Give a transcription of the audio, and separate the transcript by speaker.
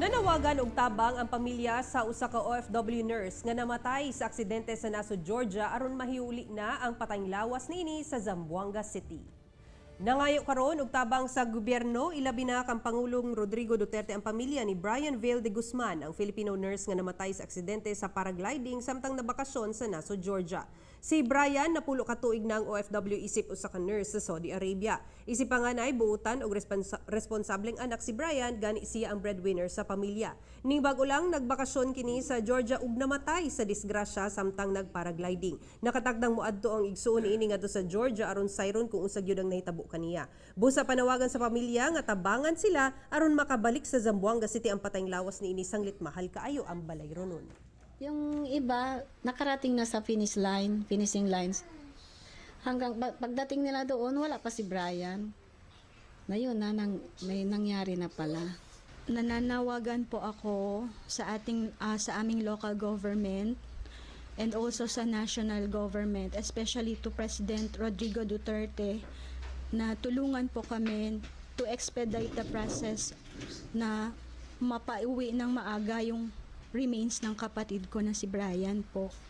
Speaker 1: Nanawagan og tabang ang pamilya sa usa ka OFW nurse nga namatay sa aksidente sa nasod Georgia aron mahiuli na ang patayng lawas niini sa Zamboanga City. Nangayo karon og tabang sa gobyerno, ilabi na kang Pangulong Rodrigo Duterte ang pamilya ni Brian Vale de Guzman, ang Filipino nurse nga namatay sa aksidente sa paragliding samtang nabakasyon sa nasod Georgia. Si Brian napulo ka tuig na ang OFW isip usa ka nurse sa Saudi Arabia. Isip pa nga nay buutan og responsableng anak si Brian, gani siya ang breadwinner sa pamilya. Ning bag-o lang nagbakasyon kini sa Georgia ug namatay sa disgrasya samtang nagparagliding. Nakatagdang moadto ang igsuon niini ngadto sa Georgia aron sayron kung unsa gyud ang nahitabo kaniya. Busa panawagan sa pamilya nga tabangan sila aron makabalik sa Zamboanga City ang patayng lawas niini sanglit mahal kaayo ang balay ronon.
Speaker 2: Yung iba, nakarating na sa finishing lines. Hanggang pagdating nila doon, wala pa si Brian. Na yun na, may nangyari na pala.
Speaker 3: Nananawagan po ako sa aming local government and also sa national government, especially to President Rodrigo Duterte, na tulungan po kami to expedite the process na mapauwi ng maaga yung remains ng kapatid ko na si Brian po.